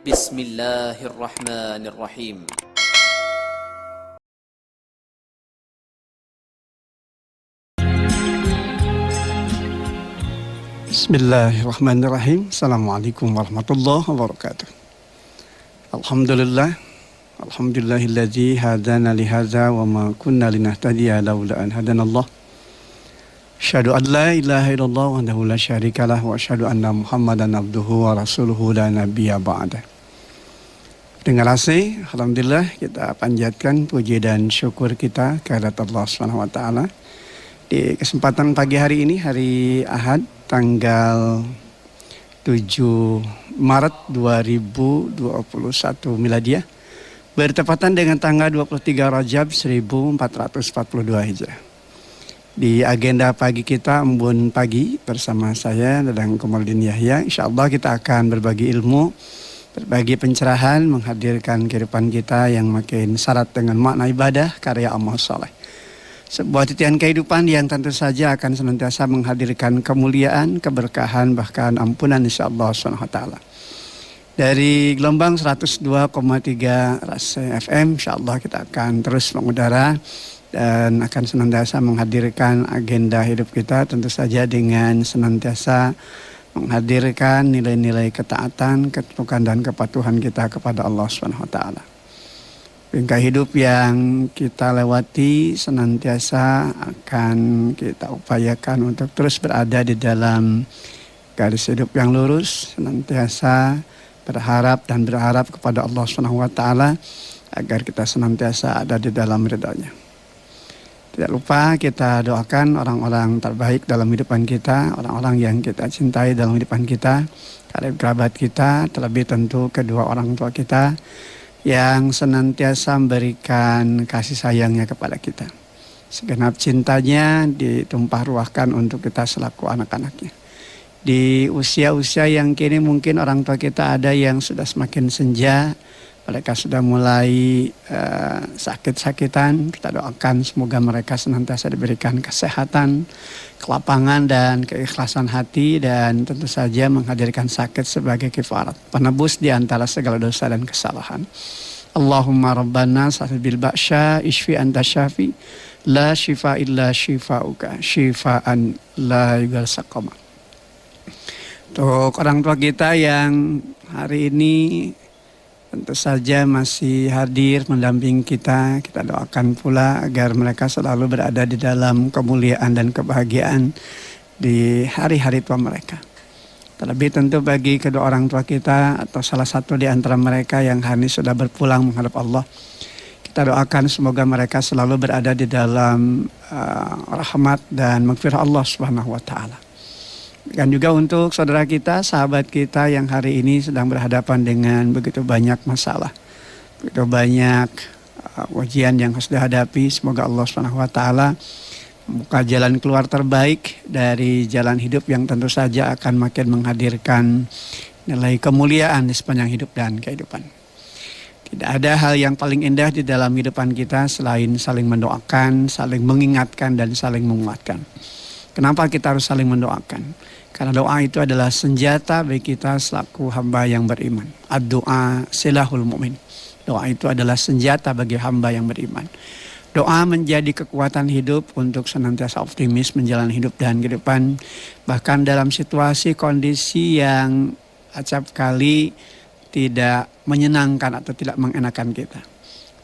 Bismillahirrahmanirrahim. Bismillahirrahmanirrahim. Assalamualaikum warahmatullahi wabarakatuh. Alhamdulillahilladzi hadana lihadza wa ma kunna linahtadiya laula an hadanallah. Asyhadu an la ilaha illallah wahdahu la syarikalah wa asyhadu anna Muhammadan abduhu wa rasuluhu la nabiyya ba'da. Dengan kasih, alhamdulillah kita panjatkan puji dan syukur kita kehadirat Allah Subhanahu wa taala. Di kesempatan pagi hari ini, hari Ahad, tanggal 7 Maret 2021 Miladiah, bertepatan dengan tanggal 23 Rajab 1442 Hijrah. Di agenda pagi kita, Embun Pagi, bersama saya, Dadang Komarudin Yahya, insyaAllah kita akan berbagi ilmu, berbagi pencerahan, menghadirkan kehidupan kita yang makin syarat dengan makna ibadah, karya amal soleh. Sebuah titian kehidupan yang tentu saja akan senantiasa menghadirkan kemuliaan, keberkahan, bahkan ampunan insyaallah SWT. Dari gelombang 102,3 Rasa FM, insyaallah kita akan terus mengudara dan akan senantiasa menghadirkan agenda hidup kita, tentu saja dengan senantiasa menghadirkan nilai-nilai ketaatan, ketundukan dan kepatuhan kita kepada Allah SWT. Bingkai hidup yang kita lewati senantiasa akan kita upayakan untuk terus berada di dalam garis hidup yang lurus, senantiasa berharap kepada Allah SWT agar kita senantiasa ada di dalam ridha-Nya. Tidak lupa kita doakan orang-orang terbaik dalam kehidupan kita, orang-orang yang kita cintai dalam kehidupan kita, kerabat kita, terlebih tentu kedua orang tua kita yang senantiasa memberikan kasih sayangnya kepada kita. Segenap cintanya ditumpah ruahkan untuk kita selaku anak-anaknya. Di usia-usia yang kini mungkin orang tua kita ada yang sudah semakin senja, mereka sudah mulai sakit-sakitan. Kita doakan semoga mereka senantiasa diberikan kesehatan, kelapangan dan keikhlasan hati, dan tentu saja menghadirkan sakit sebagai kifarat, penebus di antara segala dosa dan kesalahan. Allahumma rabbana sa'id bil ba'sya ishfi anta syafi la shifa illa shifauka shifaan la yughadiru saqama. Untuk orang tua kita yang hari ini tentu saja masih hadir mendampingi kita, kita doakan pula agar mereka selalu berada di dalam kemuliaan dan kebahagiaan di hari-hari tua mereka. Terlebih tentu bagi kedua orang tua kita atau salah satu di antara mereka yang hari ini sudah berpulang menghadap Allah, kita doakan semoga mereka selalu berada di dalam rahmat dan maghfirah Allah Subhanahu wa taala. Dan juga untuk saudara kita, sahabat kita yang hari ini sedang berhadapan dengan begitu banyak masalah, begitu banyak ujian yang harus dihadapi. Semoga Allah SWT membuka jalan keluar terbaik dari jalan hidup yang tentu saja akan makin menghadirkan nilai kemuliaan di sepanjang hidup dan kehidupan. Tidak ada hal yang paling indah di dalam kehidupan kita selain saling mendoakan, saling mengingatkan, dan saling menguatkan. Kenapa kita harus saling mendoakan? Karena doa itu adalah senjata bagi kita selaku hamba yang beriman. Ad-doa silahul mu'min. Doa itu adalah senjata bagi hamba yang beriman. Doa menjadi kekuatan hidup untuk senantiasa optimis menjalani hidup dan kehidupan. Bahkan dalam situasi kondisi yang acap kali tidak menyenangkan atau tidak mengenakan kita.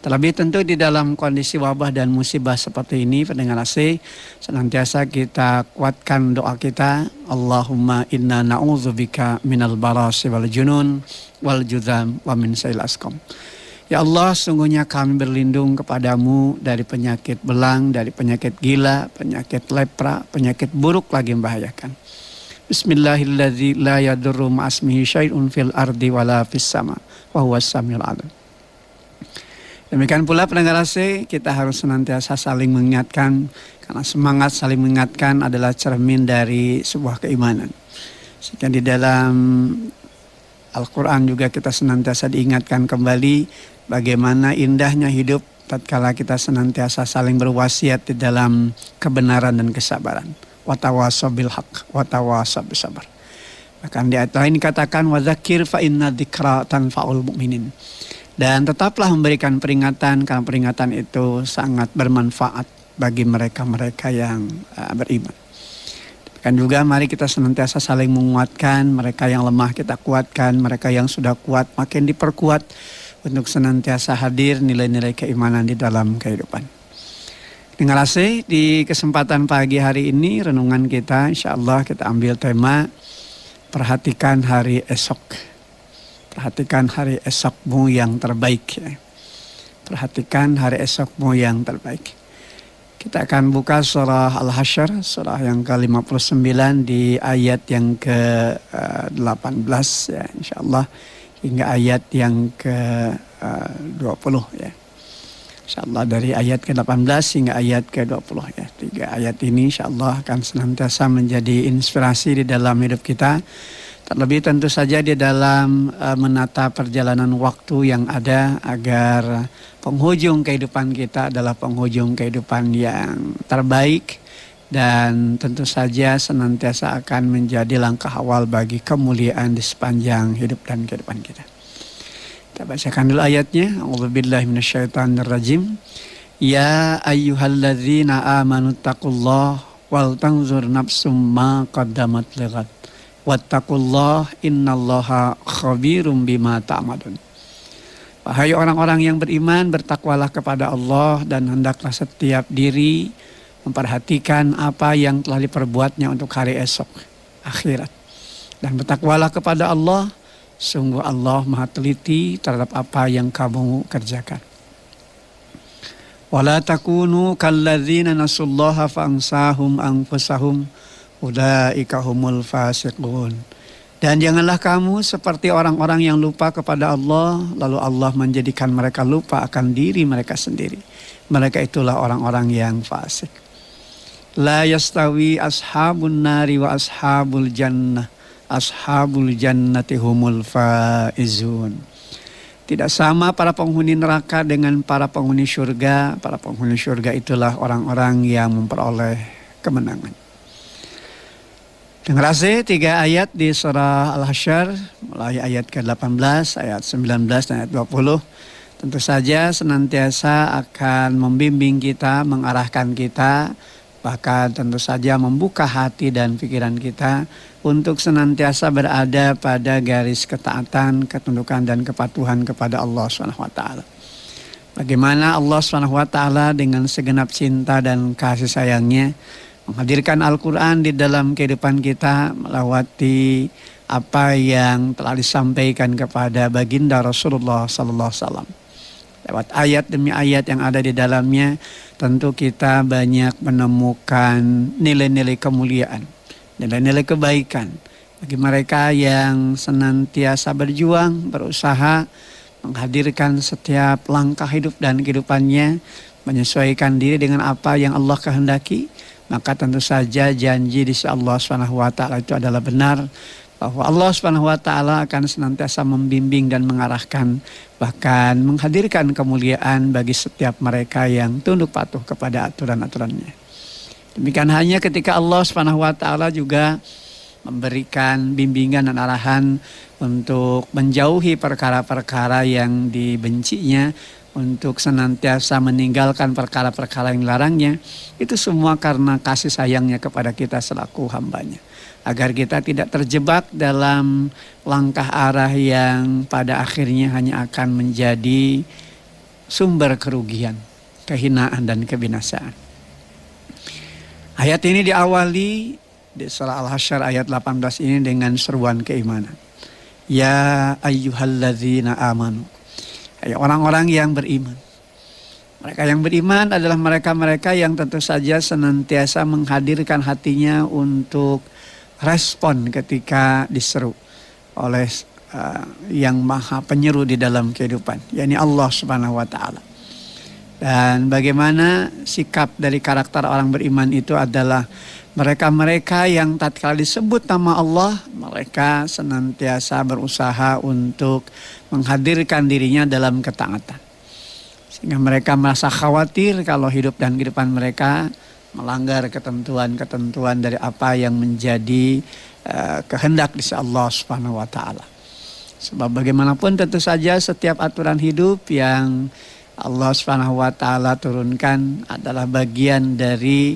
Terlebih tentu di dalam kondisi wabah dan musibah seperti ini, pendengar AC, senantiasa kita kuatkan doa kita. Allahumma inna na'udzubika minal barasi wal junun wal judham wa min sayil asqam. Ya Allah, sungguhnya kami berlindung kepadamu dari penyakit belang, dari penyakit gila, penyakit lepra, penyakit buruk lagi membahayakan. Bismillahirrahmanirrahim. La yadurru ma'asmihi syai'un fil ardi wala fis sama wa huwas samiul alim. Demikian pula pendengar AC, kita harus senantiasa saling mengingatkan, karena semangat saling mengingatkan adalah cermin dari sebuah keimanan. Sehingga di dalam Al-Quran juga kita senantiasa diingatkan kembali bagaimana indahnya hidup tatkala kita senantiasa saling berwasiat di dalam kebenaran dan kesabaran. Watawasau bil haq, watawasau bisabar. Bahkan di ayat lain dikatakan wadzakir fa inna dzikra tanfa'ul mu'minin. Dan tetaplah memberikan peringatan karena peringatan itu sangat bermanfaat bagi mereka-mereka yang beriman. Dan juga mari kita senantiasa saling menguatkan, mereka yang lemah kita kuatkan, mereka yang sudah kuat makin diperkuat untuk senantiasa hadir nilai-nilai keimanan di dalam kehidupan. Dengar kasih, di kesempatan pagi hari ini renungan kita insyaallah kita ambil tema perhatikan hari esok. Perhatikan hari esokmu yang terbaik. Ya. Perhatikan hari esokmu yang terbaik. Kita akan buka surah Al-Hasyr, surah yang ke-59 di ayat yang ke-18 ya insyaallah hingga ayat yang ke-20 ya. Insyaallah dari ayat ke-18 hingga ayat ke-20 ya. 3 ayat ini insyaallah akan senantiasa menjadi inspirasi di dalam hidup kita. Terlebih tentu saja di dalam menata perjalanan waktu yang ada agar penghujung kehidupan kita adalah penghujung kehidupan yang terbaik dan tentu saja senantiasa akan menjadi langkah awal bagi kemuliaan di sepanjang hidup dan kehidupan kita. Kita bacakan dulu ayatnya. A'udzubillahi minasyaitonirrajim. Ya ayyuhalladzina amanu taqullaha wal tanzur nafsum ma qaddamat lighad. Wattaqullah innallaha khabirum bima ta'malun. Wahai orang-orang yang beriman, bertakwalah kepada Allah dan hendaklah setiap diri memperhatikan apa yang telah diperbuatnya untuk hari esok, akhirat. Dan bertakwalah kepada Allah, sungguh Allah maha teliti terhadap apa yang kamu kerjakan. Wala takunu kalladzina nasullaha fa'ansahum anfusahum ulaika humul fasiqun. Dan janganlah kamu seperti orang-orang yang lupa kepada Allah, lalu Allah menjadikan mereka lupa akan diri mereka sendiri. Mereka itulah orang-orang yang fasik. La yastawi ashabun nari wa ashabul jannah. Ashabul jannati humul faizun. Tidak sama para penghuni neraka dengan para penghuni surga. Para penghuni surga itulah orang-orang yang memperoleh kemenangan. Dengar 3 ayat di surah Al-Hasyr, mulai ayat ke-18, ayat 19 dan ayat 20. Tentu saja senantiasa akan membimbing kita, mengarahkan kita, bahkan tentu saja membuka hati dan pikiran kita untuk senantiasa berada pada garis ketaatan, ketundukan dan kepatuhan kepada Allah SWT. Bagaimana Allah SWT dengan segenap cinta dan kasih sayangnya menghadirkan Al-Quran di dalam kehidupan kita melewati apa yang telah disampaikan kepada baginda Rasulullah Sallallahu Alaihi Wasallam. Lewat ayat demi ayat yang ada di dalamnya, tentu kita banyak menemukan nilai-nilai kemuliaan, nilai-nilai kebaikan bagi mereka yang senantiasa berjuang, berusaha menghadirkan setiap langkah hidup dan kehidupannya, menyesuaikan diri dengan apa yang Allah kehendaki. Maka tentu saja janji di sisi Allah SWT itu adalah benar, bahwa Allah SWT akan senantiasa membimbing dan mengarahkan, bahkan menghadirkan kemuliaan bagi setiap mereka yang tunduk patuh kepada aturan-aturannya. Demikian hanya ketika Allah SWT juga memberikan bimbingan dan arahan untuk menjauhi perkara-perkara yang dibencinya, untuk senantiasa meninggalkan perkara-perkara yang dilarangnya. Itu semua karena kasih sayangnya kepada kita selaku hambanya, agar kita tidak terjebak dalam langkah arah yang pada akhirnya hanya akan menjadi sumber kerugian, kehinaan dan kebinasaan. Ayat ini diawali di surah Al-Hasyr ayat 18 ini dengan seruan keimanan. Ya ayyuhalladzina amanu. Hai orang-orang yang beriman. Mereka yang beriman adalah mereka-mereka yang tentu saja senantiasa menghadirkan hatinya untuk respon ketika diseru oleh yang maha penyeru di dalam kehidupan, yakni Allah Subhanahu wa Ta'ala. Dan bagaimana sikap dari karakter orang beriman itu adalah mereka-mereka yang tatkala disebut nama Allah, mereka senantiasa berusaha untuk menghadirkan dirinya dalam ketaatan. Sehingga mereka merasa khawatir kalau hidup dan kehidupan mereka melanggar ketentuan-ketentuan dari apa yang menjadi kehendak di Allah Subhanahu wa taala. Sebab bagaimanapun tentu saja setiap aturan hidup yang Allah Subhanahu wa taala turunkan adalah bagian dari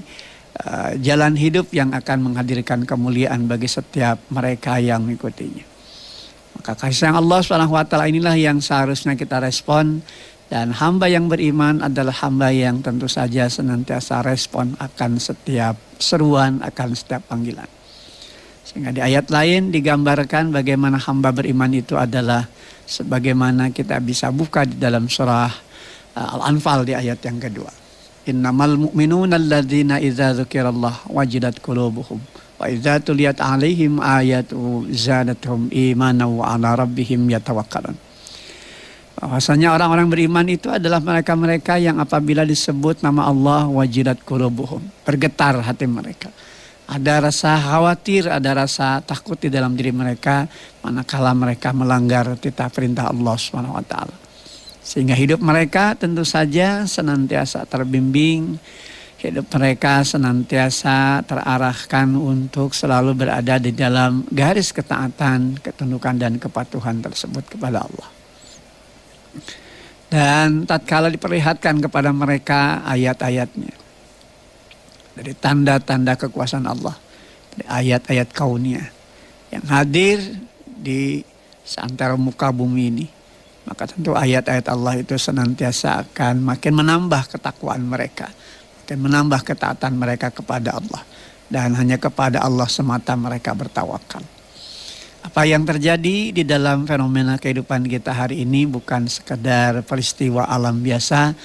jalan hidup yang akan menghadirkan kemuliaan bagi setiap mereka yang mengikutinya. Maka kasih sayang Allah Subhanahu wa taala inilah yang seharusnya kita respon, dan hamba yang beriman adalah hamba yang tentu saja senantiasa respon akan setiap seruan, akan setiap panggilan. Sehingga di ayat lain digambarkan bagaimana hamba beriman itu adalah sebagaimana kita bisa buka di dalam surah Al-Anfal di ayat yang kedua. Innamal mu'minuna alladzina idza dzukirallah wajilat qulubuhum wa idza tuliyat 'alaihim ayatu zadatuhum imanan wa 'ala rabbihim yatawakkalun. Bahwasanya orang-orang beriman itu adalah mereka-mereka yang apabila disebut nama Allah wajilat qulubuhum, bergetar hati mereka. Ada rasa khawatir, ada rasa takut di dalam diri mereka manakala mereka melanggar titah perintah Allah Subhanahu wa taala. Sehingga hidup mereka tentu saja senantiasa terbimbing, hidup mereka senantiasa terarahkan untuk selalu berada di dalam garis ketaatan, ketundukan dan kepatuhan tersebut kepada Allah. Dan tatkala diperlihatkan kepada mereka ayat-ayatnya, dari tanda-tanda kekuasaan Allah, dari ayat-ayat kauniyah yang hadir di seantero muka bumi ini, maka tentu ayat-ayat Allah itu senantiasa akan makin menambah ketakwaan mereka, makin menambah ketaatan mereka kepada Allah, dan hanya kepada Allah semata mereka bertawakal. Apa yang terjadi di dalam fenomena kehidupan kita hari ini bukan sekedar peristiwa alam biasa,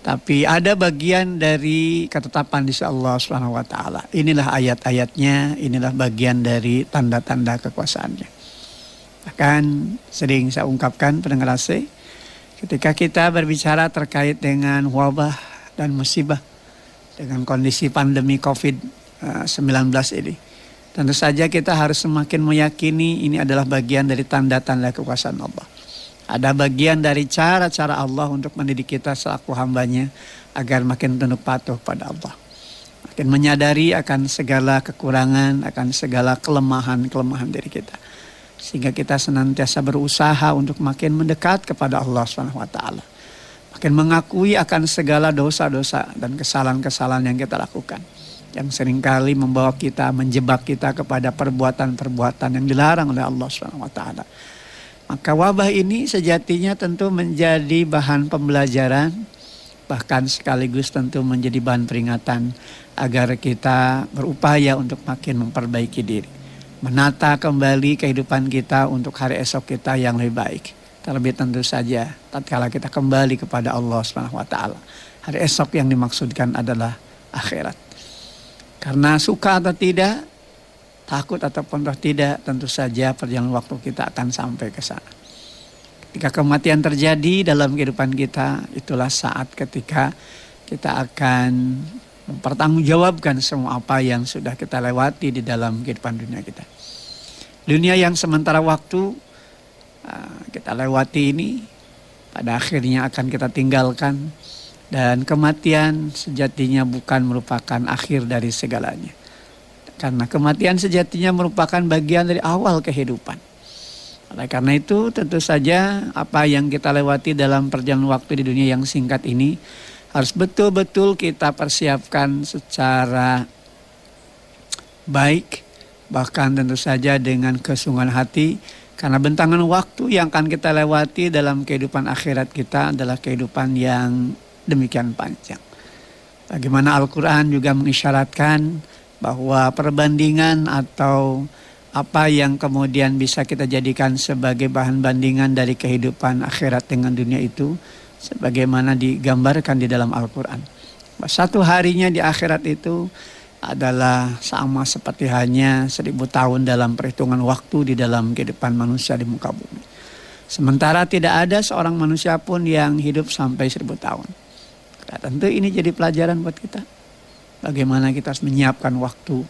tapi ada bagian dari ketetapan di sisi Allah Subhanahu wa taala. Inilah ayat-ayatnya, inilah bagian dari tanda-tanda kekuasaannya. Bahkan sering saya ungkapkan pendengar AC, ketika kita berbicara terkait dengan wabah dan musibah, dengan kondisi pandemi COVID-19 ini, tentu saja kita harus semakin meyakini ini adalah bagian dari tanda-tanda kekuasaan Allah. Ada bagian dari cara-cara Allah untuk mendidik kita selaku hambanya agar makin tunduk patuh pada Allah. Makin menyadari akan segala kekurangan, akan segala kelemahan-kelemahan diri kita. Sehingga kita senantiasa berusaha untuk makin mendekat kepada Allah SWT. Makin mengakui akan segala dosa-dosa dan kesalahan-kesalahan yang kita lakukan, yang seringkali membawa kita, menjebak kita kepada perbuatan-perbuatan yang dilarang oleh Allah SWT. Maka wabah ini sejatinya tentu menjadi bahan pembelajaran, bahkan sekaligus tentu menjadi bahan peringatan agar kita berupaya untuk makin memperbaiki diri, menata kembali kehidupan kita untuk hari esok kita yang lebih baik. Terlebih tentu saja tatkala kita kembali kepada Allah SWT. Hari esok yang dimaksudkan adalah akhirat. Karena suka atau tidak, takut ataupun tidak, tentu saja perjalanan waktu kita akan sampai ke sana. Ketika kematian terjadi dalam kehidupan kita, itulah saat ketika kita akan mempertanggungjawabkan semua apa yang sudah kita lewati di dalam kehidupan dunia kita. Dunia yang sementara waktu kita lewati ini, pada akhirnya akan kita tinggalkan. Dan kematian sejatinya bukan merupakan akhir dari segalanya. Karena kematian sejatinya merupakan bagian dari awal kehidupan. Oleh karena itu tentu saja apa yang kita lewati dalam perjalanan waktu di dunia yang singkat ini harus betul-betul kita persiapkan secara baik. Bahkan tentu saja dengan kesungguhan hati. Karena bentangan waktu yang akan kita lewati dalam kehidupan akhirat kita adalah kehidupan yang demikian panjang. Bagaimana Al-Quran juga mengisyaratkan bahwa perbandingan atau apa yang kemudian bisa kita jadikan sebagai bahan bandingan dari kehidupan akhirat dengan dunia itu, sebagaimana digambarkan di dalam Al-Quran. Satu harinya di akhirat itu adalah sama seperti hanya 1000 tahun dalam perhitungan waktu di dalam kehidupan manusia di muka bumi. Sementara tidak ada seorang manusia pun yang hidup sampai 1000 tahun. Nah, tentu ini jadi pelajaran buat kita. Bagaimana kita harus menyiapkan waktu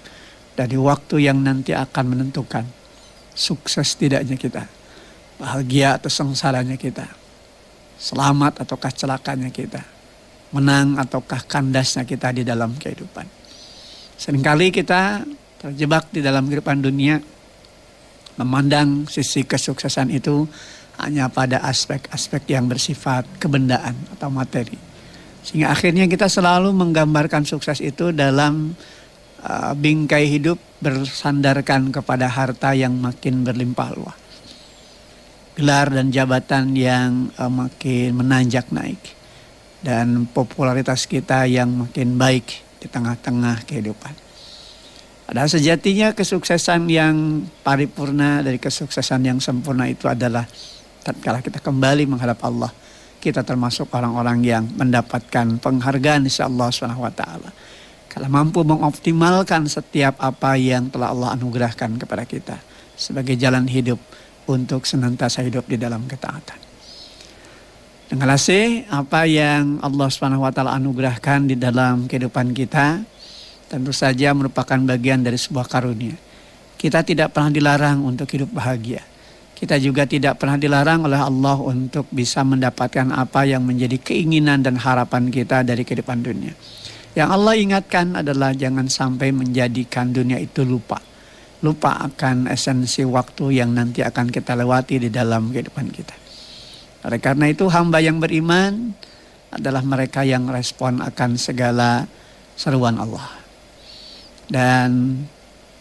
dari waktu yang nanti akan menentukan sukses tidaknya kita, bahagia atau sengsaranya kita, selamat ataukah celakanya kita, menang ataukah kandasnya kita di dalam kehidupan. Seringkali kita terjebak di dalam kehidupan dunia memandang sisi kesuksesan itu hanya pada aspek-aspek yang bersifat kebendaan atau materi. Sehingga akhirnya kita selalu menggambarkan sukses itu dalam bingkai hidup bersandarkan kepada harta yang makin berlimpah ruah. Gelar dan jabatan yang makin menanjak naik. Dan popularitas kita yang makin baik di tengah-tengah kehidupan. Padahal sejatinya kesuksesan yang paripurna dari kesuksesan yang sempurna itu adalah tatkala kita kembali menghadap Allah. Kita termasuk orang-orang yang mendapatkan penghargaan insya Allah SWT. Kalau mampu mengoptimalkan setiap apa yang telah Allah anugerahkan kepada kita. Sebagai jalan hidup untuk senantiasa hidup di dalam ketaatan. Dengan hasil apa yang Allah SWT anugerahkan di dalam kehidupan kita tentu saja merupakan bagian dari sebuah karunia. Kita tidak pernah dilarang untuk hidup bahagia. Kita juga tidak pernah dilarang oleh Allah untuk bisa mendapatkan apa yang menjadi keinginan dan harapan kita dari kehidupan dunia. Yang Allah ingatkan adalah jangan sampai menjadikan dunia itu lupa. Lupa akan esensi waktu yang nanti akan kita lewati di dalam kehidupan kita. Oleh karena itu hamba yang beriman adalah mereka yang respon akan segala seruan Allah. Dan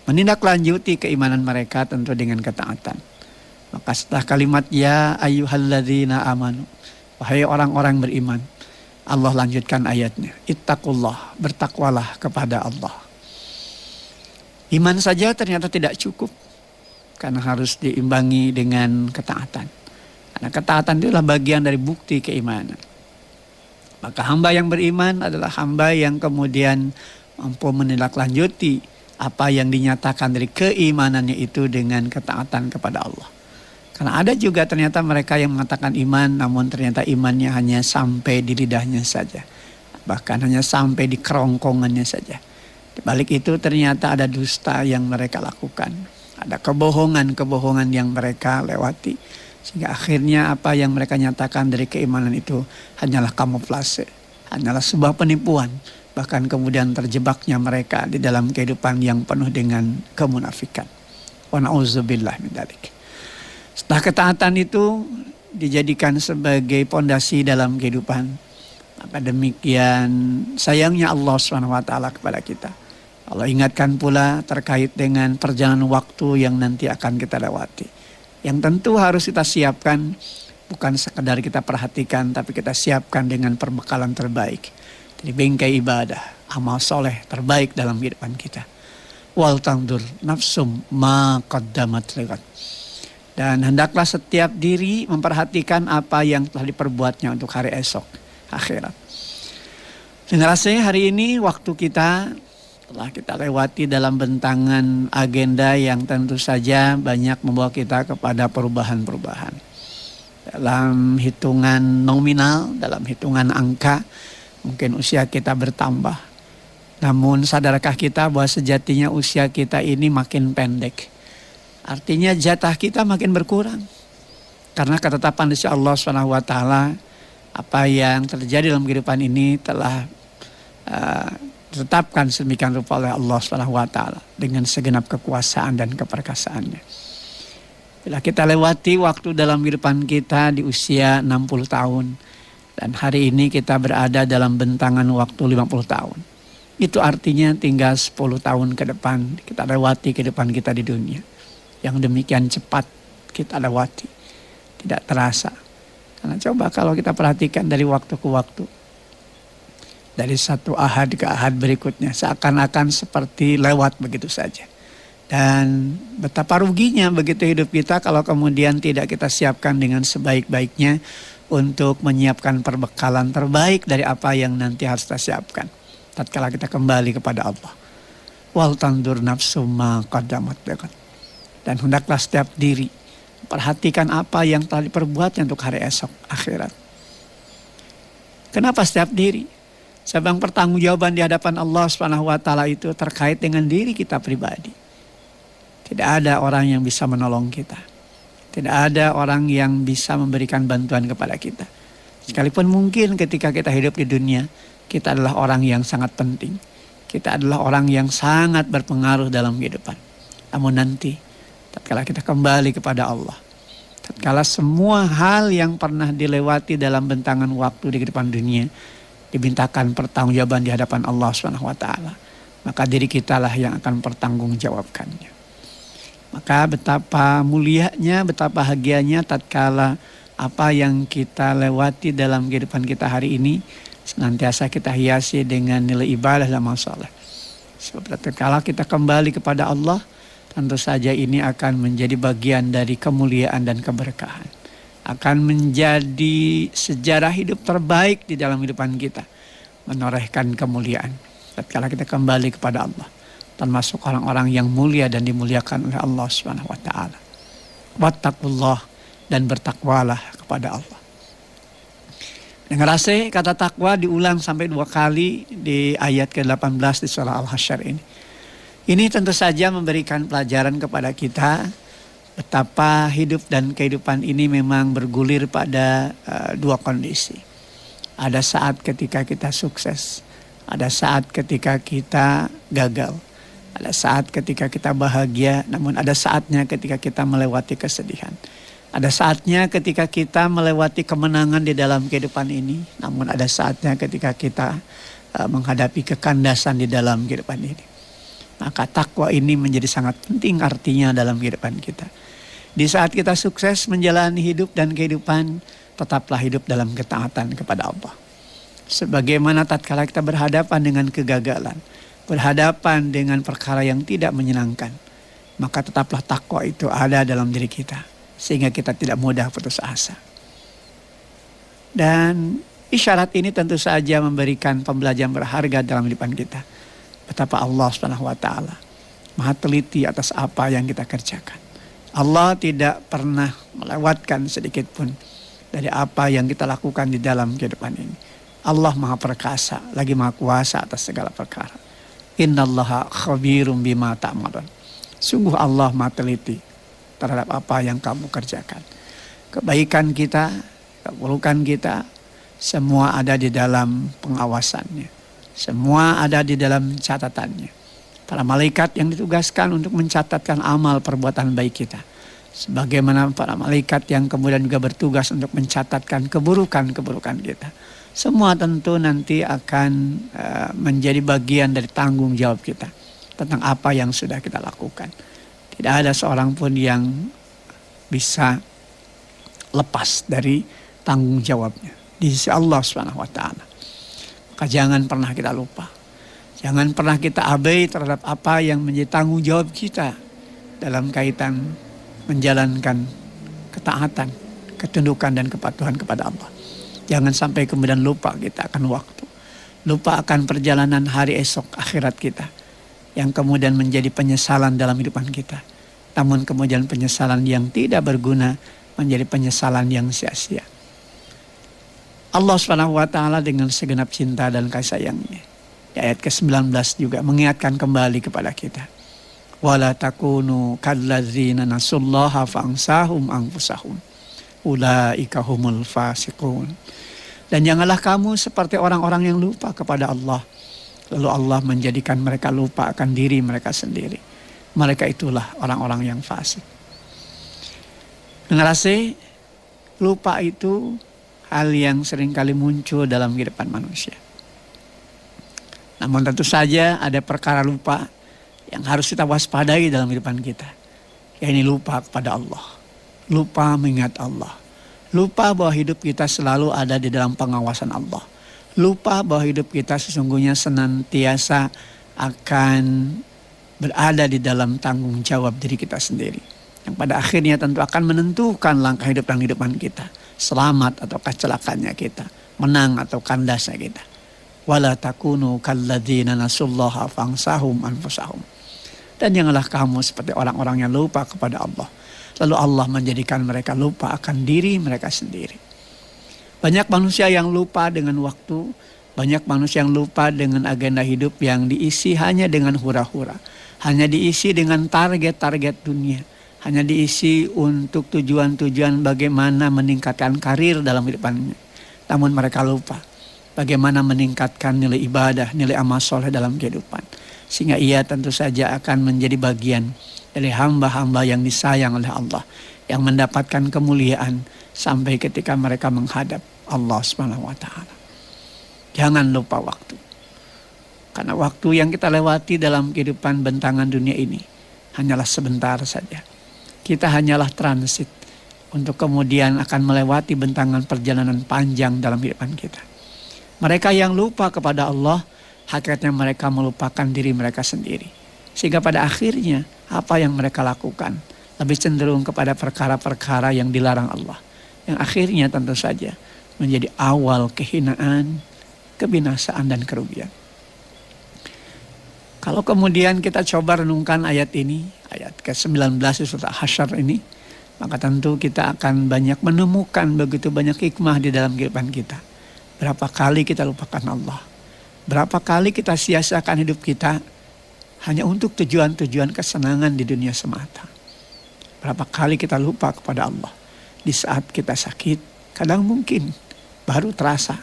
menindaklanjuti keimanan mereka tentu dengan ketaatan. Maka setelah kalimat ya ayyuhalladzina amanu, wahai orang-orang beriman, Allah lanjutkan ayatnya. Ittaqullah, bertakwalah kepada Allah. Iman saja ternyata tidak cukup. Karena harus diimbangi dengan ketaatan. Karena ketaatan itu adalah bagian dari bukti keimanan. Maka hamba yang beriman adalah hamba yang kemudian mampu menindaklanjuti apa yang dinyatakan dari keimanannya itu dengan ketaatan kepada Allah. Karena ada juga ternyata mereka yang mengatakan iman namun ternyata imannya hanya sampai di lidahnya saja. Bahkan hanya sampai di kerongkongannya saja. Di balik itu ternyata ada dusta yang mereka lakukan. Ada kebohongan-kebohongan yang mereka lewati. Sehingga akhirnya apa yang mereka nyatakan dari keimanan itu hanyalah kamuflase. Hanyalah sebuah penipuan. Bahkan kemudian terjebaknya mereka di dalam kehidupan yang penuh dengan kemunafikan. Wa na'udzubillah min dzalik. Setelah ketaatan itu dijadikan sebagai pondasi dalam kehidupan. Maka demikian sayangnya Allah SWT kepada kita. Allah ingatkan pula terkait dengan perjalanan waktu yang nanti akan kita lewati. Yang tentu harus kita siapkan bukan sekedar kita perhatikan tapi kita siapkan dengan perbekalan terbaik. Jadi bingkai ibadah, amal soleh terbaik dalam kehidupan kita. Wal tandur nafsum ma qaddamat ligat. Dan hendaklah setiap diri memperhatikan apa yang telah diperbuatnya untuk hari esok, akhirat. Dengan rasanya hari ini waktu kita telah kita lewati dalam bentangan agenda yang tentu saja banyak membawa kita kepada perubahan-perubahan. Dalam hitungan nominal, dalam hitungan angka, mungkin usia kita bertambah. Namun sadarkah kita bahwa sejatinya usia kita ini makin pendek. Artinya jatah kita makin berkurang. Karena ketetapan dari Allah SWT, apa yang terjadi dalam kehidupan ini telah ditetapkan sedemikian rupa oleh Allah SWT dengan segenap kekuasaan dan keperkasaannya. Bila kita lewati waktu dalam kehidupan kita di usia 60 tahun dan hari ini kita berada dalam bentangan waktu 50 tahun. Itu artinya tinggal 10 tahun ke depan kita lewati kehidupan kita di dunia. Yang demikian cepat kita lewati. Tidak terasa. Karena coba kalau kita perhatikan dari waktu ke waktu. Dari satu ahad ke ahad berikutnya seakan-akan seperti lewat begitu saja. Dan betapa ruginya begitu hidup kita kalau kemudian tidak kita siapkan dengan sebaik-baiknya untuk menyiapkan perbekalan terbaik dari apa yang nanti harus kita siapkan. Tatkala kita kembali kepada Allah. Wal tandur nafsu ma qaddamat ligat. Dan hendaklah setiap diri perhatikan apa yang telah diperbuatnya untuk hari esok, akhirat. Kenapa setiap diri? Sebab pertanggungjawaban di hadapan Allah SWT itu terkait dengan diri kita pribadi. Tidak ada orang yang bisa menolong kita. Tidak ada orang yang bisa memberikan bantuan kepada kita. Sekalipun mungkin ketika kita hidup di dunia, kita adalah orang yang sangat penting. Kita adalah orang yang sangat berpengaruh dalam kehidupan. Namun nanti tatkala kita kembali kepada Allah, tatkala semua hal yang pernah dilewati dalam bentangan waktu di kehidupan dunia dimintakan pertanggungjawaban di hadapan Allah Subhanahu wa taala, maka diri kita lah yang akan pertanggungjawabkannya. Maka betapa mulianya, betapa bahagianya tatkala apa yang kita lewati dalam kehidupan kita hari ini senantiasa kita hiasi dengan nilai ibadah dan amal saleh. Sebab tatkala kita kembali kepada Allah, tentu saja ini akan menjadi bagian dari kemuliaan dan keberkahan. Akan menjadi sejarah hidup terbaik di dalam kehidupan kita. Menorehkan kemuliaan. Tatkala kita kembali kepada Allah. Termasuk orang-orang yang mulia dan dimuliakan oleh Allah Subhanahu wa taala. Wattaqullah, dan bertakwalah kepada Allah. Dengar kata takwa diulang sampai 2 kali di ayat ke-18 di surah Al-Hasyr ini. Ini tentu saja memberikan pelajaran kepada kita betapa hidup dan kehidupan ini memang bergulir pada 2 kondisi. Ada saat ketika kita sukses, ada saat ketika kita gagal, ada saat ketika kita bahagia, namun ada saatnya ketika kita melewati kesedihan. Ada saatnya ketika kita melewati kemenangan di dalam kehidupan ini, namun ada saatnya ketika kita menghadapi kekandasan di dalam kehidupan ini. Maka takwa ini menjadi sangat penting artinya dalam kehidupan kita. Di saat kita sukses menjalani hidup dan kehidupan, tetaplah hidup dalam ketaatan kepada Allah. Sebagaimana tatkala kita berhadapan dengan kegagalan, berhadapan dengan perkara yang tidak menyenangkan, maka tetaplah takwa itu ada dalam diri kita, sehingga kita tidak mudah putus asa. Dan isyarat ini tentu saja memberikan pembelajaran berharga dalam kehidupan kita. Betapa Allah Subhanahu wa taala maha teliti atas apa yang kita kerjakan. Allah tidak pernah melewatkan sedikit pun dari apa yang kita lakukan di dalam kehidupan ini. Allah maha perkasa, lagi maha kuasa atas segala perkara. Innallaha khabirum bima ta'malun. Sungguh Allah maha teliti terhadap apa yang kamu kerjakan. Kebaikan kita, keburukan kita, semua ada di dalam pengawasannya. Semua ada di dalam catatannya. Para malaikat yang ditugaskan untuk mencatatkan amal perbuatan baik kita. Sebagaimana para malaikat yang kemudian juga bertugas untuk mencatatkan keburukan-keburukan kita. Semua tentu nanti akan menjadi bagian dari tanggung jawab kita. Tentang apa yang sudah kita lakukan. Tidak ada seorang pun yang bisa lepas dari tanggung jawabnya. Di sisi Allah Subhanahu wa taala. Maka jangan pernah kita lupa. Jangan pernah kita abai terhadap apa yang menjadi tanggung jawab kita dalam kaitan menjalankan ketaatan, ketundukan dan kepatuhan kepada Allah. Jangan sampai kemudian lupa kita akan waktu. Lupa akan perjalanan hari esok akhirat kita. Yang kemudian menjadi penyesalan dalam kehidupan kita. Namun kemudian penyesalan yang tidak berguna menjadi penyesalan yang sia-sia. Allah Subhanahu wa taala dengan segenap cinta dan kasih sayangnya. Di ayat ke-19 juga mengingatkan kembali kepada kita. Wala takunu kalladzina nasullaha fa'ansahum anfusahum. Ulaika humul fasiqun. Dan janganlah kamu seperti orang-orang yang lupa kepada Allah. Lalu Allah menjadikan mereka lupa akan diri mereka sendiri. Mereka itulah orang-orang yang fasik. Mengerasi lupa itu hal yang seringkali muncul dalam kehidupan manusia. Namun tentu saja ada perkara lupa yang harus kita waspadai dalam kehidupan kita. Yaitu lupa kepada Allah. Lupa mengingat Allah. Lupa bahwa hidup kita selalu ada di dalam pengawasan Allah. Lupa bahwa hidup kita sesungguhnya senantiasa akan berada di dalam tanggung jawab diri kita sendiri. Yang pada akhirnya tentu akan menentukan langkah hidup dan kehidupan kita. Selamat atau kecelakaannya kita. Menang atau kandasnya kita. Wala takunu kalladzina nasullaha fansahum anfusahum. Dan janganlah kamu seperti orang-orang yang lupa kepada Allah. Lalu Allah menjadikan mereka lupa akan diri mereka sendiri. Banyak manusia yang lupa dengan waktu. Banyak manusia yang lupa dengan agenda hidup yang diisi hanya dengan hura-hura. Hanya diisi dengan target-target dunia. Hanya diisi untuk tujuan-tujuan bagaimana meningkatkan karir dalam kehidupannya. Namun mereka lupa bagaimana meningkatkan nilai ibadah, nilai amal soleh dalam kehidupan. Sehingga ia tentu saja akan menjadi bagian dari hamba-hamba yang disayang oleh Allah, yang mendapatkan kemuliaan sampai ketika mereka menghadap Allah Subhanahu wa taala. Jangan lupa waktu. Karena waktu yang kita lewati dalam kehidupan bentangan dunia ini hanyalah sebentar saja. Kita hanyalah transit untuk kemudian akan melewati bentangan perjalanan panjang dalam kehidupan kita. Mereka yang lupa kepada Allah, hakikatnya mereka melupakan diri mereka sendiri. Sehingga pada akhirnya apa yang mereka lakukan lebih cenderung kepada perkara-perkara yang dilarang Allah. Yang akhirnya tentu saja menjadi awal kehinaan, kebinasaan dan kerugian. Kalau kemudian kita coba renungkan ayat ini, ayat ke-19 di surat Hasyr ini, maka tentu kita akan banyak menemukan begitu banyak hikmah di dalam kehidupan kita. Berapa kali kita lupakan Allah. Berapa kali kita sia-siakan hidup kita hanya untuk tujuan-tujuan kesenangan di dunia semata. Berapa kali kita lupa kepada Allah. Di saat kita sakit, kadang mungkin baru terasa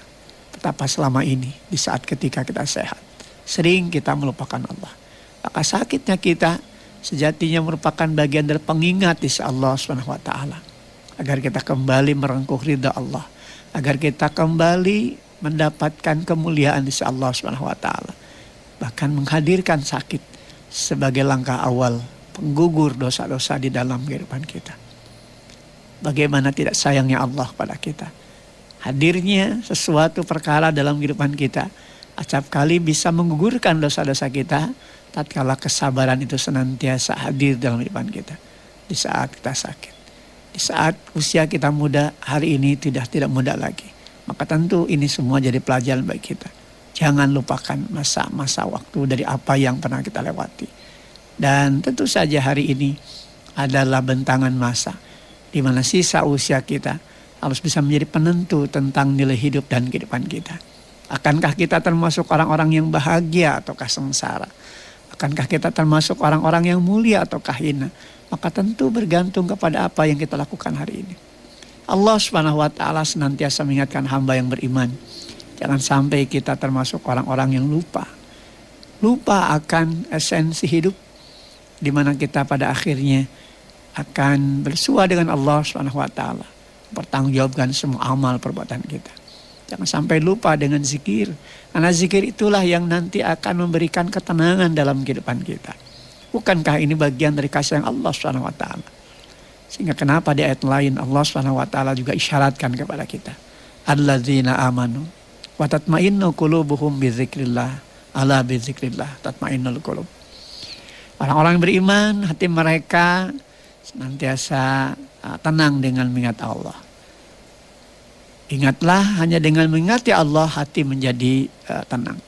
betapa selama ini di saat ketika kita sehat. Sering kita melupakan Allah. Maka sakitnya kita sejatinya merupakan bagian dari pengingat di sisi Allah Subhanahu wa taala. Agar kita kembali merengkuh ridha Allah. Agar kita kembali mendapatkan kemuliaan di sisi Allah Subhanahu wa taala. Bahkan menghadirkan sakit sebagai langkah awal penggugur dosa-dosa di dalam kehidupan kita. Bagaimana tidak sayangnya Allah pada kita. Hadirnya sesuatu perkara dalam kehidupan kita acap kali bisa menggugurkan dosa-dosa kita tatkala kesabaran itu senantiasa hadir dalam kehidupan kita. Di saat kita sakit. Di saat usia kita muda, hari ini tidak muda lagi. Maka tentu ini semua jadi pelajaran bagi kita. Jangan lupakan masa-masa waktu dari apa yang pernah kita lewati. Dan tentu saja hari ini adalah bentangan masa di mana sisa usia kita harus bisa menjadi penentu tentang nilai hidup dan kehidupan kita. Akankah kita termasuk orang-orang yang bahagia ataukah sengsara? Akankah kita termasuk orang-orang yang mulia ataukah hina? Maka tentu bergantung kepada apa yang kita lakukan hari ini. Allah Subhanahu wa taala senantiasa mengingatkan hamba yang beriman. Jangan sampai kita termasuk orang-orang yang lupa. Lupa akan esensi hidup, di mana kita pada akhirnya akan bersua dengan Allah Subhanahu wa taala. Bertanggungjawabkan semua amal perbuatan kita. Jangan sampai lupa dengan zikir. Karena zikir itulah yang nanti akan memberikan ketenangan dalam kehidupan kita. Bukankah ini bagian dari kasih sayang Allah Subhanahu wa taala? Sehingga kenapa di ayat lain Allah Subhanahu wa taala juga isyaratkan kepada kita. Alladzina amanu wa tatma'innu qulubuhum bizikrillah. Ala bizikrillah tatma'innul qulub. Orang-orang beriman, hati mereka senantiasa tenang dengan mengingat Allah. Ingatlah, hanya dengan mengingati Allah hati menjadi tenang.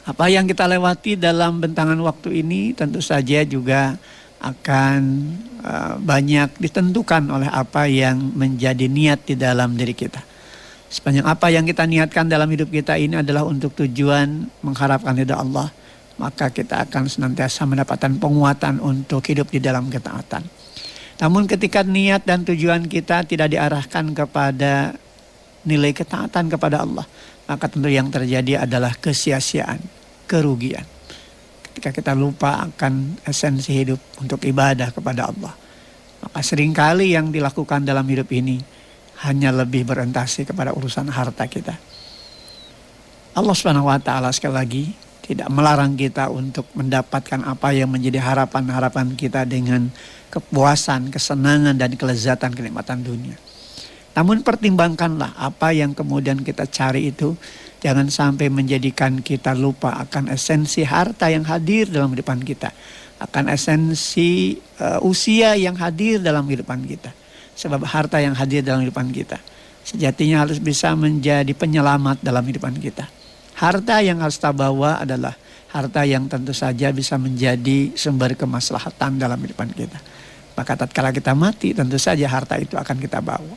Apa yang kita lewati dalam bentangan waktu ini tentu saja juga akan banyak ditentukan oleh apa yang menjadi niat di dalam diri kita. Sepanjang apa yang kita niatkan dalam hidup kita ini adalah untuk tujuan mengharapkan ridha Allah, maka kita akan senantiasa mendapatkan penguatan untuk hidup di dalam ketaatan. Namun ketika niat dan tujuan kita tidak diarahkan kepada nilai ketaatan kepada Allah, maka tentu yang terjadi adalah kesia-siaan, kerugian. Ketika kita lupa akan esensi hidup untuk ibadah kepada Allah, maka seringkali yang dilakukan dalam hidup ini hanya lebih berorientasi kepada urusan harta kita. Allah Subhanahu wa taala sekali lagi tidak melarang kita untuk mendapatkan apa yang menjadi harapan-harapan kita dengan kepuasan, kesenangan, dan kelezatan kenikmatan dunia. Namun pertimbangkanlah apa yang kemudian kita cari itu. Jangan sampai menjadikan kita lupa akan esensi harta yang hadir dalam kehidupan kita. Akan esensi usia yang hadir dalam kehidupan kita. Sebab harta yang hadir dalam kehidupan kita sejatinya harus bisa menjadi penyelamat dalam kehidupan kita. Harta yang harus kita bawa adalah harta yang tentu saja bisa menjadi sumber kemaslahatan dalam kehidupan kita. Maka tatkala kita mati, tentu saja harta itu akan kita bawa.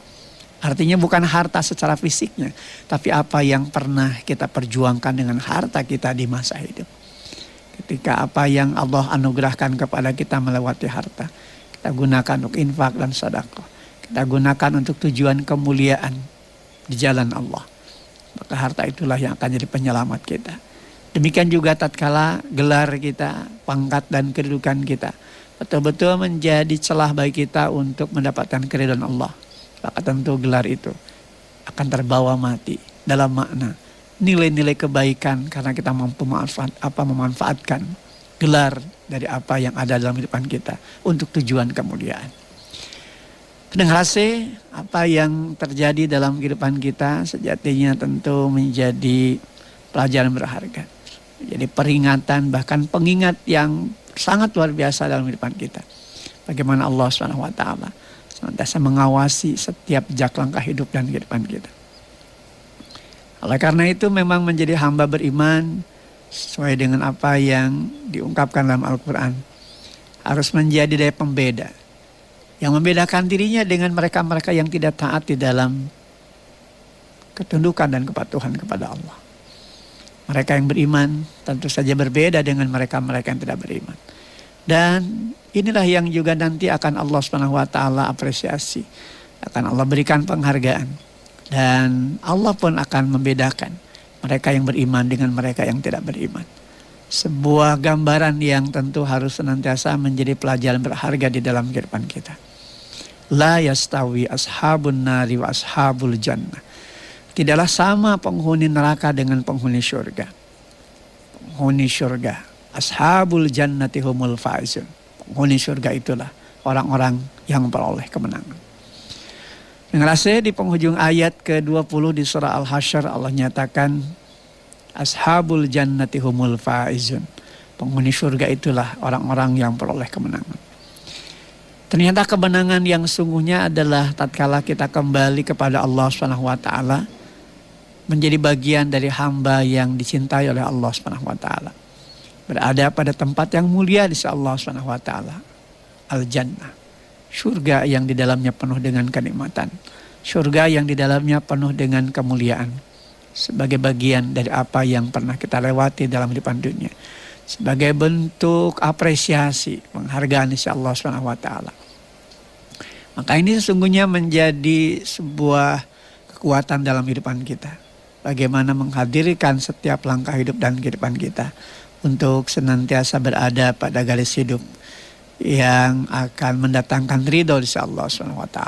Artinya bukan harta secara fisiknya, tapi apa yang pernah kita perjuangkan dengan harta kita di masa hidup. Ketika apa yang Allah anugerahkan kepada kita melewati harta, kita gunakan untuk infak dan sedekah. Kita gunakan untuk tujuan kemuliaan di jalan Allah. Maka harta itulah yang akan jadi penyelamat kita. Demikian juga tatkala gelar kita, pangkat dan kedudukan kita betul-betul menjadi celah bagi kita untuk mendapatkan keridhaan Allah. Maka tentu gelar itu akan terbawa mati dalam makna nilai-nilai kebaikan karena kita mampu memanfaatkan gelar dari apa yang ada dalam kehidupan kita untuk tujuan kemuliaan. Pendengar kasih, apa yang terjadi dalam kehidupan kita sejatinya tentu menjadi pelajaran berharga. Jadi peringatan bahkan pengingat yang sangat luar biasa dalam kehidupan kita. Bagaimana Allah SWT senantiasa mengawasi setiap jejak langkah hidup dan kehidupan kita. Oleh karena itu memang menjadi hamba beriman sesuai dengan apa yang diungkapkan dalam Al-Quran. Harus menjadi daya pembeda. Yang membedakan dirinya dengan mereka-mereka yang tidak taat di dalam ketundukan dan kepatuhan kepada Allah. Mereka yang beriman tentu saja berbeda dengan mereka-mereka yang tidak beriman. Dan inilah yang juga nanti akan Allah SWT apresiasi. Akan Allah berikan penghargaan. Dan Allah pun akan membedakan mereka yang beriman dengan mereka yang tidak beriman. Sebuah gambaran yang tentu harus senantiasa menjadi pelajaran berharga di dalam kehidupan kita. La yastawi ashabun nari wa ashabul jannah. Tidaklah sama penghuni neraka dengan penghuni syurga. Penghuni syurga, ashabul jannati humul faizun. Penghuni syurga itulah orang-orang yang memperoleh kemenangan. Dengan kasih di penghujung ayat ke-20 di surah Al-Hasyr Allah nyatakan ashabul jannati humul faizun. Penghuni syurga itulah orang-orang yang memperoleh kemenangan. Ternyata kemenangan yang sungguhnya adalah tatkala kita kembali kepada Allah SWT, menjadi bagian dari hamba yang dicintai oleh Allah SWT. Berada pada tempat yang mulia di sisi Allah SWT. Al-Jannah. Surga yang di dalamnya penuh dengan kenikmatan. Surga yang di dalamnya penuh dengan kemuliaan. Sebagai bagian dari apa yang pernah kita lewati dalam kehidupan dunia. Sebagai bentuk apresiasi, penghargaan di sisi Allah SWT. Maka ini sesungguhnya menjadi sebuah kekuatan dalam kehidupan kita. Bagaimana menghadirkan setiap langkah hidup dan kehidupan kita untuk senantiasa berada pada garis hidup yang akan mendatangkan ridho di sisi Allah SWT.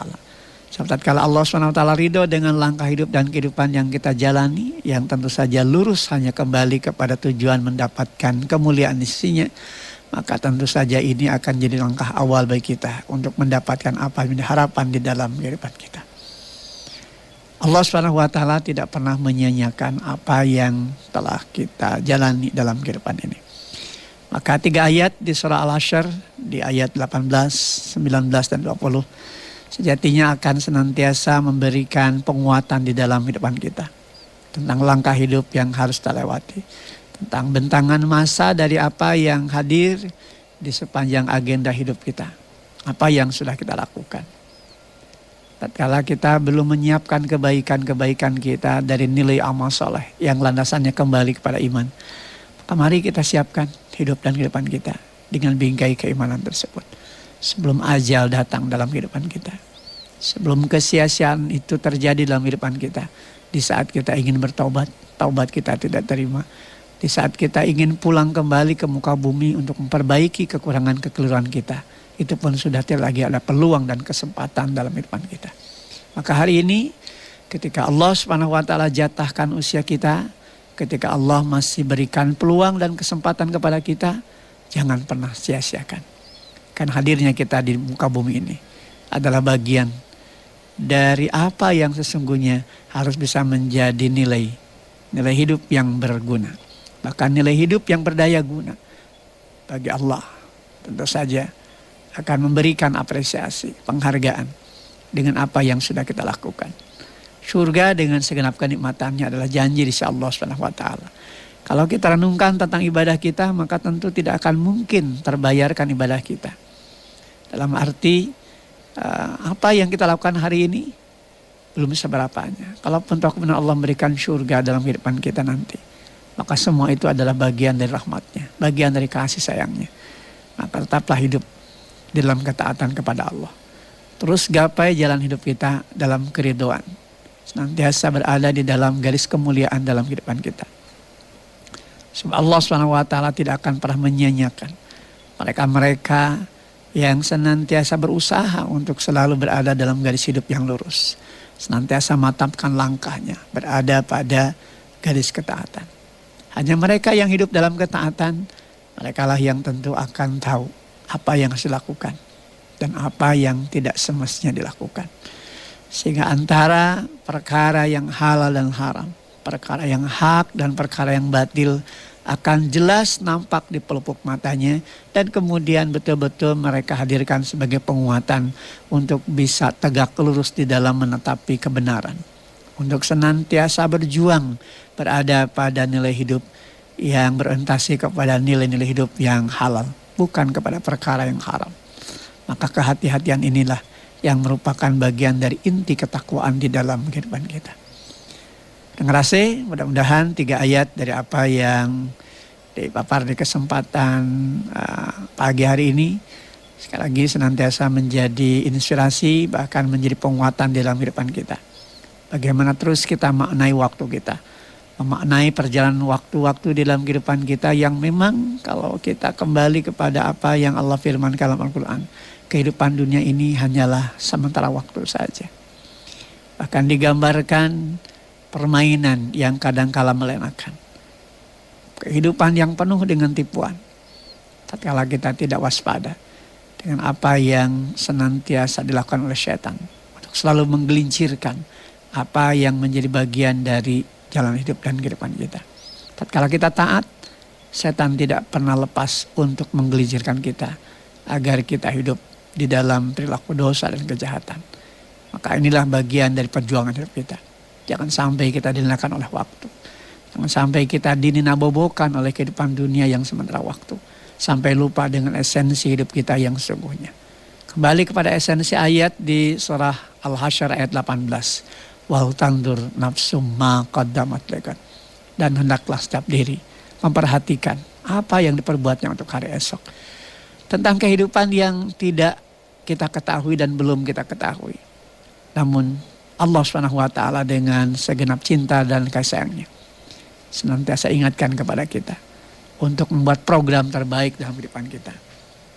Sebab tatkala Allah SWT ridho dengan langkah hidup dan kehidupan yang kita jalani, yang tentu saja lurus hanya kembali kepada tujuan mendapatkan kemuliaan di sisinya, maka tentu saja ini akan jadi langkah awal bagi kita untuk mendapatkan apa yang harapan di dalam kehidupan kita. Allah SWT tidak pernah menyia-nyiakan apa yang telah kita jalani dalam kehidupan ini. Maka 3 ayat di surah Al-Hasyr, di ayat 18, 19, dan 20, sejatinya akan senantiasa memberikan penguatan di dalam kehidupan kita. Tentang langkah hidup yang harus kita lewati. Tentang bentangan masa dari apa yang hadir di sepanjang agenda hidup kita. Apa yang sudah kita lakukan. Tatkala kita belum menyiapkan kebaikan-kebaikan kita dari nilai amal soleh yang landasannya kembali kepada iman. Maka mari kita siapkan hidup dan kehidupan kita dengan bingkai keimanan tersebut. Sebelum ajal datang dalam kehidupan kita. Sebelum kesia-siaan itu terjadi dalam kehidupan kita. Di saat kita ingin bertaubat, taubat kita tidak terima. Di saat kita ingin pulang kembali ke muka bumi untuk memperbaiki kekurangan-kekeliruan kita. Itu pun sudah tidak lagi ada peluang dan kesempatan dalam kehidupan kita. Maka hari ini ketika Allah SWT jatahkan usia kita, ketika Allah masih berikan peluang dan kesempatan kepada kita, jangan pernah sia-siakan. Kan hadirnya kita di muka bumi ini adalah bagian dari apa yang sesungguhnya harus bisa menjadi nilai hidup yang berguna. Bahkan nilai hidup yang berdaya guna bagi Allah. Tentu saja akan memberikan apresiasi, penghargaan dengan apa yang sudah kita lakukan. Surga dengan segenap kenikmatannya adalah janji di sisi Allah SWT. Kalau kita renungkan tentang ibadah kita, maka tentu tidak akan mungkin terbayarkan ibadah kita. Dalam arti apa yang kita lakukan hari ini belum seberapanya. Kalaupun kemudian Allah memberikan surga dalam kehidupan kita nanti, maka semua itu adalah bagian dari rahmatnya, bagian dari kasih sayangnya. Maka tetaplah hidup di dalam ketaatan kepada Allah. Terus gapai jalan hidup kita dalam keridhaan. Senantiasa berada di dalam garis kemuliaan dalam kehidupan kita. Sebab Allah SWT tidak akan pernah menyia-nyiakan mereka-mereka yang senantiasa berusaha untuk selalu berada dalam garis hidup yang lurus. Senantiasa matapkan langkahnya, berada pada garis ketaatan. Hanya mereka yang hidup dalam ketaatan, merekalah yang tentu akan tahu apa yang harus dilakukan dan apa yang tidak semestinya dilakukan. Sehingga antara perkara yang halal dan haram, perkara yang hak dan perkara yang batil akan jelas nampak di pelupuk matanya, dan kemudian betul-betul mereka hadirkan sebagai penguatan untuk bisa tegak lurus di dalam menetapi kebenaran. Untuk senantiasa berjuang berada pada nilai hidup yang berorientasi kepada nilai-nilai hidup yang halal, bukan kepada perkara yang haram. Maka kehati-hatian inilah yang merupakan bagian dari inti ketakwaan di dalam kehidupan kita. Dengar kasih, mudah-mudahan 3 ayat dari apa yang dipapar di kesempatan pagi hari ini sekali lagi senantiasa menjadi inspirasi, bahkan menjadi penguatan dalam kehidupan kita. Bagaimana terus kita maknai waktu kita, memaknai perjalanan waktu-waktu dalam kehidupan kita yang memang kalau kita kembali kepada apa yang Allah firmankan dalam Al-Quran, kehidupan dunia ini hanyalah sementara waktu saja. Bahkan digambarkan permainan yang kadangkala melenakan. Kehidupan yang penuh dengan tipuan. Tatkala kita tidak waspada dengan apa yang senantiasa dilakukan oleh setan untuk selalu menggelincirkan apa yang menjadi bagian dari jalan hidup dan kehidupan kita. Tatkala kita taat, setan tidak pernah lepas untuk menggelincirkan kita agar kita hidup di dalam perilaku dosa dan kejahatan. Maka inilah bagian dari perjuangan hidup kita. Jangan sampai kita dilenakan oleh waktu. Jangan sampai kita dininabobokan oleh kehidupan dunia yang sementara waktu. Sampai lupa dengan esensi hidup kita yang sesungguhnya. Kembali kepada esensi ayat di surah Al-Hasyr ayat 18. Wal tandur nafsum ma qaddamat ligat. Dan hendaklah setiap diri memperhatikan apa yang diperbuatnya untuk hari esok. Tentang kehidupan yang tidak kita ketahui dan belum kita ketahui. Namun Allah SWT dengan segenap cinta dan kasih sayangnya senantiasa ingatkan kepada kita untuk membuat program terbaik dalam kehidupan kita.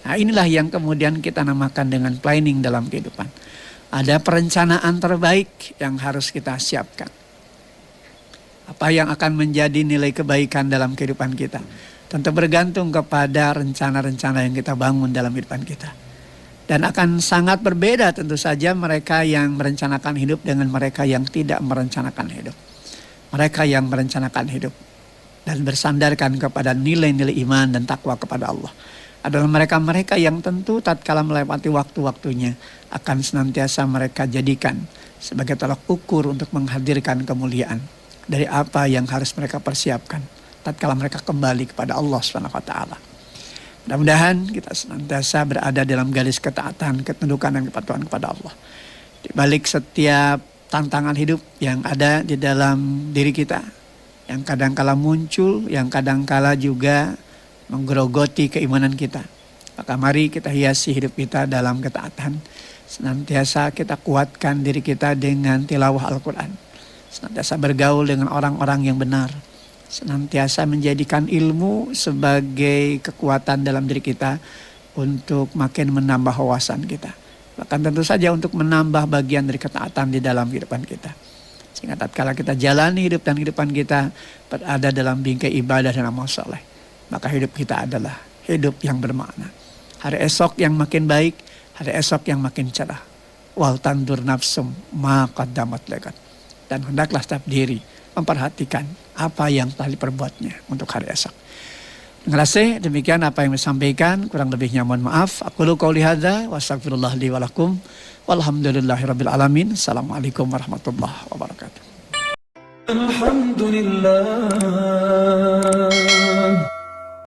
Nah, inilah yang kemudian kita namakan dengan planning dalam kehidupan. Ada perencanaan terbaik yang harus kita siapkan. Apa yang akan menjadi nilai kebaikan dalam kehidupan kita tentu bergantung kepada rencana-rencana yang kita bangun dalam kehidupan kita. Dan akan sangat berbeda tentu saja mereka yang merencanakan hidup dengan mereka yang tidak merencanakan hidup. Mereka yang merencanakan hidup dan bersandarkan kepada nilai-nilai iman dan takwa kepada Allah adalah mereka-mereka yang tentu tatkala melewati waktu-waktunya akan senantiasa mereka jadikan sebagai tolak ukur untuk menghadirkan kemuliaan dari apa yang harus mereka persiapkan tatkala mereka kembali kepada Allah SWT. Mudah-mudahan kita senantiasa berada dalam garis ketaatan, ketundukan dan kepatuhan kepada Allah. Di balik setiap tantangan hidup yang ada di dalam diri kita, yang kadangkala muncul, yang kadangkala juga menggerogoti keimanan kita. Maka mari kita hiasi hidup kita dalam ketaatan. Senantiasa kita kuatkan diri kita dengan tilawah Al-Quran. Senantiasa bergaul dengan orang-orang yang benar. Senantiasa menjadikan ilmu sebagai kekuatan dalam diri kita untuk makin menambah wawasan kita. Bahkan tentu saja untuk menambah bagian dari ketaatan di dalam kehidupan kita. Sehingga tatkala kita jalani hidup dan kehidupan kita berada dalam bingkai ibadah dan amal soleh, maka hidup kita adalah hidup yang bermakna. Hari esok yang makin baik, hari esok yang makin cerah. Wal tandur nafsum ma qaddamat ligat. Dan hendaklah setiap diri memperhatikan apa yang telah diperbuatnya untuk hari esok. Terima kasih, demikian apa yang disampaikan, kurang lebihnya mohon maaf. Aqulu qouli hadza wa astaghfirullah li wa lakum. Walhamdulillahirabbil alamin. Assalamualaikum warahmatullahi wabarakatuh. Alhamdulillah.